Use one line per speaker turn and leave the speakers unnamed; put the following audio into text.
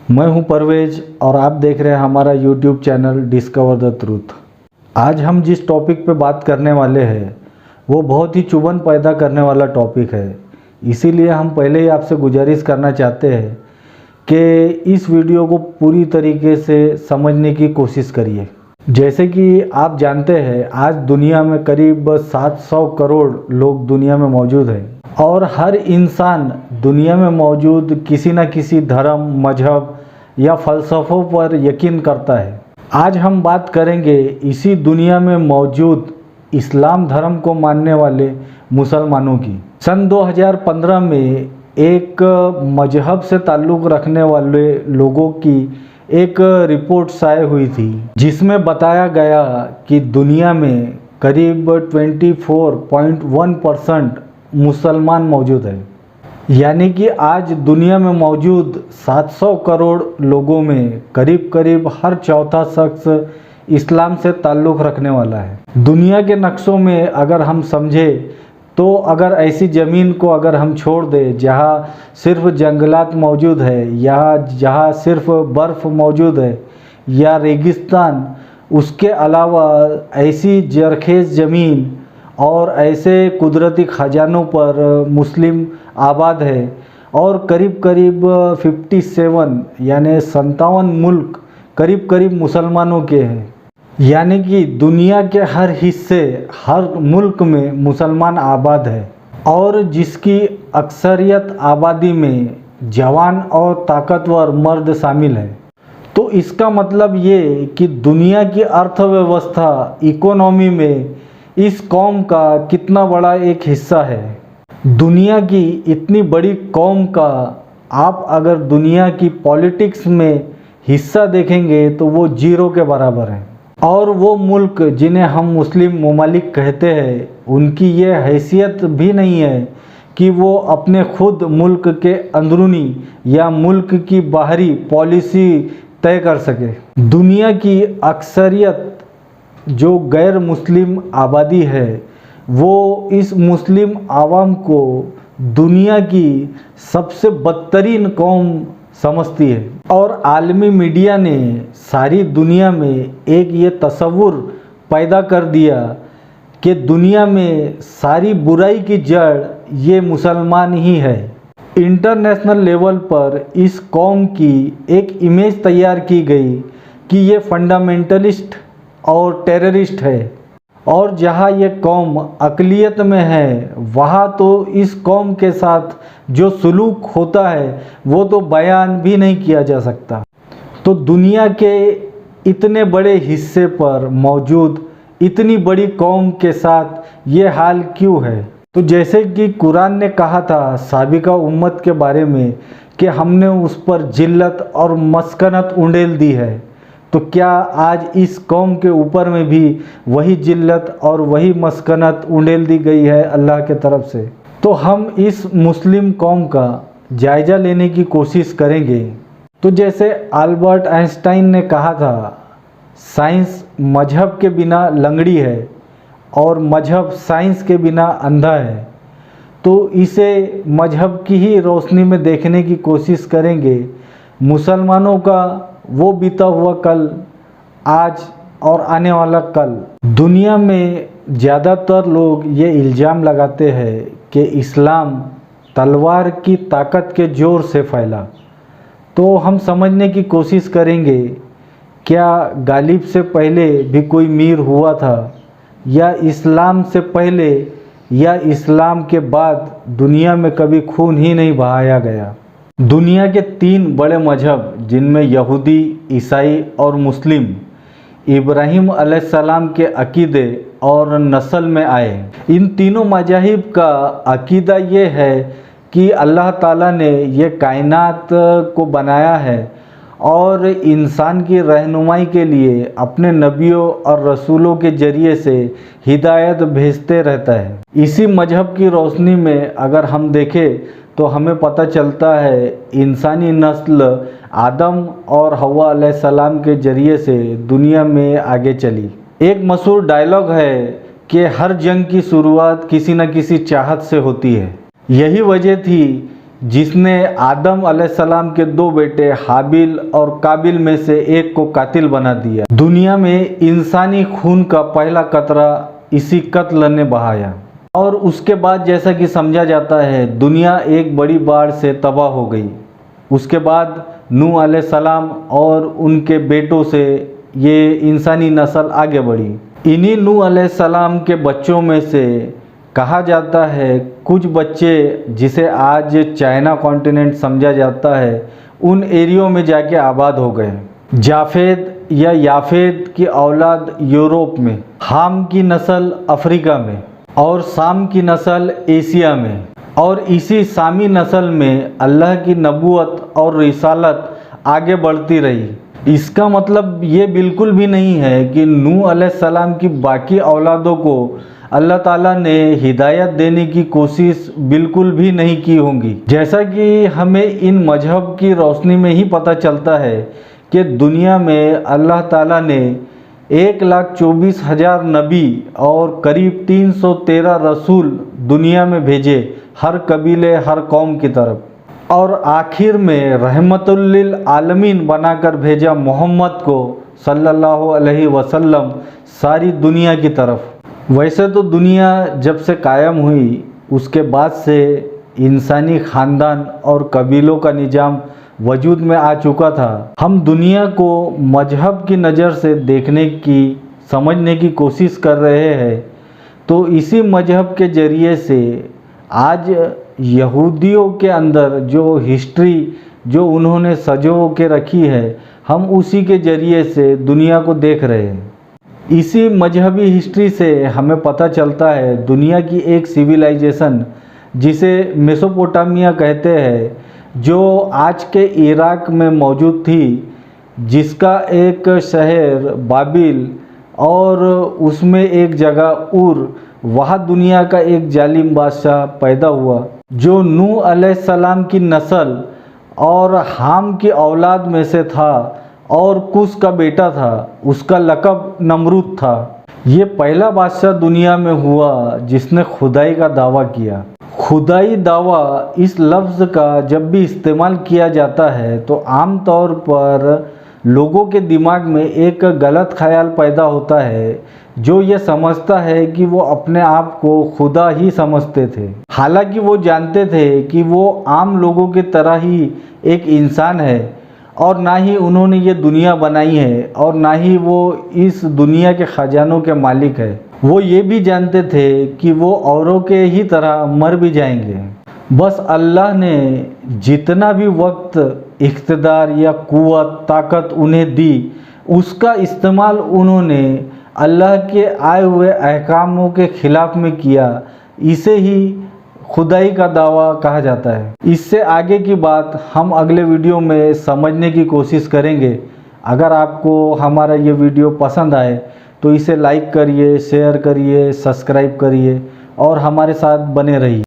मैं हूं परवेज और आप देख रहे हैं हमारा YouTube channel discover the truth. आज हम जिस टॉपिक पे बात करने वाले हैं वो बहुत ही चुभन पैदा करने वाला टॉपिक है। इसीलिए हम पहले ही आपसे गुजारिश करना चाहते हैं कि इस वीडियो को पूरी तरीके से समझने की कोशिश करिए। जैसे कि आप जानते हैं आज दुनिया में करीब 700 करोड़ लोग दुनिया में मौजूद हैं और हर इंसान दुनिया में मौजूद किसी न किसी धर्म, मजहब या फ़लसफ़ों पर यकीन करता है। आज हम बात करेंगे इसी दुनिया में मौजूद इस्लाम धर्म को मानने वाले मुसलमानों की। सन 2015 में एक मजहब से ताल्लुक़ रखने वाले लोगों की एक रिपोर्ट शाये हुई थी जिसमें बताया गया कि दुनिया में करीब 24.1% मुसलमान मौजूद है। यानी कि आज दुनिया में मौजूद 700 करोड़ लोगों में करीब करीब हर चौथा शख्स इस्लाम से ताल्लुक़ रखने वाला है। दुनिया के नक्शों में अगर हम समझें तो अगर ऐसी ज़मीन को अगर हम छोड़ दें जहाँ सिर्फ जंगलात मौजूद है या जहाँ सिर्फ बर्फ़ मौजूद है या रेगिस्तान, उसके अलावा ऐसी जरखेज़ ज़मीन और ऐसे कुदरती ख़जानों पर मुस्लिम आबाद है और करीब करीब 57 यानी 57 मुल्क करीब करीब मुसलमानों के हैं। यानी कि दुनिया के हर हिस्से, हर मुल्क में मुसलमान आबाद है और जिसकी अक्सरियत आबादी में जवान और ताकतवर मर्द शामिल है। तो इसका मतलब ये कि दुनिया की अर्थव्यवस्था, इकोनॉमी में इस कौम का कितना बड़ा एक हिस्सा है। दुनिया की इतनी बड़ी कौम का आप अगर दुनिया की पॉलिटिक्स में हिस्सा देखेंगे तो वो जीरो के बराबर है। और वो मुल्क जिन्हें हम मुस्लिम ममालिक कहते हैं उनकी ये हैसियत भी नहीं है कि वो अपने खुद मुल्क के अंदरूनी या मुल्क की बाहरी पॉलिसी तय कर सके। दुनिया की अक्सरियत जो गैर मुस्लिम आबादी है वो इस मुस्लिम आवाम को दुनिया की सबसे बदतरीन कौम समझती है और आलमी मीडिया ने सारी दुनिया में एक ये तस्वुर पैदा कर दिया कि दुनिया में सारी बुराई की जड़ ये मुसलमान ही है। इंटरनेशनल लेवल पर इस कौम की एक इमेज तैयार की गई कि ये फंडामेंटलिस्ट और टेररिस्ट है और जहाँ ये कौम अक़लियत में है वहाँ तो इस कौम के साथ जो सलूक होता है वो तो बयान भी नहीं किया जा सकता। तो दुनिया के इतने बड़े हिस्से पर मौजूद इतनी बड़ी कौम के साथ ये हाल क्यों है? तो जैसे कि कुरान ने कहा था साबिका उम्मत के बारे में कि हमने उस पर जिल्लत और मस्कनत उंडेल दी है, तो क्या आज इस कौम के ऊपर में भी वही जिल्लत और वही मस्कनत उंडेल दी गई है अल्लाह के तरफ से? तो हम इस मुस्लिम कौम का जायज़ा लेने की कोशिश करेंगे। तो जैसे अल्बर्ट आइंस्टाइन ने कहा था साइंस मजहब के बिना लंगड़ी है और मजहब साइंस के बिना अंधा है। तो इसे मजहब की ही रोशनी में देखने की कोशिश करेंगे। मुसलमानों का वो बीता हुआ कल, आज और आने वाला कल। दुनिया में ज़्यादातर लोग ये इल्ज़ाम लगाते हैं कि इस्लाम तलवार की ताकत के ज़ोर से फैला। तो हम समझने की कोशिश करेंगे क्या गालिब से पहले भी कोई मीर हुआ था या इस्लाम से पहले या इस्लाम के बाद दुनिया में कभी खून ही नहीं बहाया गया। दुनिया के 3 बड़े मजहब जिनमें यहूदी, ईसाई और मुस्लिम इब्राहीम अलैहिस्सलाम के अकीदे और नस्ल में आए। इन तीनों मज़ाहिब का अकीदा ये है कि अल्लाह ताला ने ये कायनात को बनाया है और इंसान की रहनुमाई के लिए अपने नबियों और रसूलों के ज़रिए से हिदायत भेजते रहता है। इसी मजहब की रोशनी में अगर हम देखें तो हमें पता चलता है इंसानी नस्ल आदम और हव्वा अलैहिस्सलाम के ज़रिए से दुनिया में आगे चली। एक मशहूर डायलॉग है कि हर जंग की शुरुआत किसी न किसी चाहत से होती है। यही वजह थी जिसने आदम अलैहिस्सलाम के 2 बेटे हाबिल और काबिल में से एक को कातिल बना दिया। दुनिया में इंसानी खून का पहला कतरा इसी कत्ल ने बहाया और उसके बाद जैसा कि समझा जाता है दुनिया एक बड़ी बाढ़ से तबाह हो गई। उसके बाद नूह अलैहिस्सलाम और उनके बेटों से ये इंसानी नस्ल आगे बढ़ी। इन्हीं नूह अलैहिस्सलाम के बच्चों में से कहा जाता है कुछ बच्चे जिसे आज चाइना कॉन्टिनेंट समझा जाता है उन एरियो में जाके आबाद हो गए। जाफेद या याफेद की औलाद यूरोप में, हाम की नस्ल अफ्रीका में और साम की नस्ल एशिया में, और इसी सामी नस्ल में अल्लाह की नबूवत और रिसालत आगे बढ़ती रही। इसका मतलब ये बिल्कुल भी नहीं है कि नूह अलैहिस्सलाम की बाकी औलादों को अल्लाह ताला ने हिदायत देने की कोशिश बिल्कुल भी नहीं की होंगी। जैसा कि हमें इन मजहब की रोशनी में ही पता चलता है कि दुनिया में अल्लाह ताला ने 1,24,000 नबी और करीब 313 रसूल दुनिया में भेजे, हर कबीले हर कौम की तरफ, और आखिर में रहमतुल लिल आलमीन बनाकर भेजा मोहम्मद को सल्लल्लाहु अलैहि वसल्लम सारी दुनिया की तरफ। वैसे तो दुनिया जब से कायम हुई उसके बाद से इंसानी ख़ानदान और कबीलों का निज़ाम वजूद में आ चुका था। हम दुनिया को मजहब की नज़र से देखने की, समझने की कोशिश कर रहे हैं, तो इसी मजहब के ज़रिए से आज यहूदियों के अंदर जो हिस्ट्री जो उन्होंने सजो के रखी है, हम उसी के ज़रिए से दुनिया को देख रहे हैं। इसी मजहबी हिस्ट्री से हमें पता चलता है दुनिया की एक सिविलाइजेशन जिसे मेसोपोटामिया कहते हैं, जो आज के इराक में मौजूद थी, जिसका एक शहर बाबिल और उसमें एक जगह उर, वहाँ दुनिया का एक जालिम बादशाह पैदा हुआ जो नूह अलैहिस्सलाम की नस्ल और हाम की औलाद में से था और कुश का बेटा था। उसका लक़ब नमरूद था। ये पहला बादशाह दुनिया में हुआ जिसने खुदाई का दावा किया। खुदाई दावा इस लफ्ज़ का जब भी इस्तेमाल किया जाता है तो आम तौर पर लोगों के दिमाग में एक गलत ख्याल पैदा होता है, जो ये समझता है कि वो अपने आप को खुदा ही समझते थे। हालांकि वो जानते थे कि वो आम लोगों की तरह ही एक इंसान है और ना ही उन्होंने ये दुनिया बनाई है और ना ही वो इस दुनिया के ख़जानों के मालिक है। वो ये भी जानते थे कि वो औरों के ही तरह मर भी जाएंगे। बस अल्लाह ने जितना भी वक्त, इख्तिदार या कुव्वत, ताकत उन्हें दी, उसका इस्तेमाल उन्होंने अल्लाह के आए हुए अहकामों के ख़िलाफ़ में किया। इसे ही खुदाई का दावा कहा जाता है। इससे आगे की बात हम अगले वीडियो में समझने की कोशिश करेंगे। अगर आपको हमारा ये वीडियो पसंद आए तो इसे लाइक करिए, शेयर करिए, सब्सक्राइब करिए और हमारे साथ बने रहिए।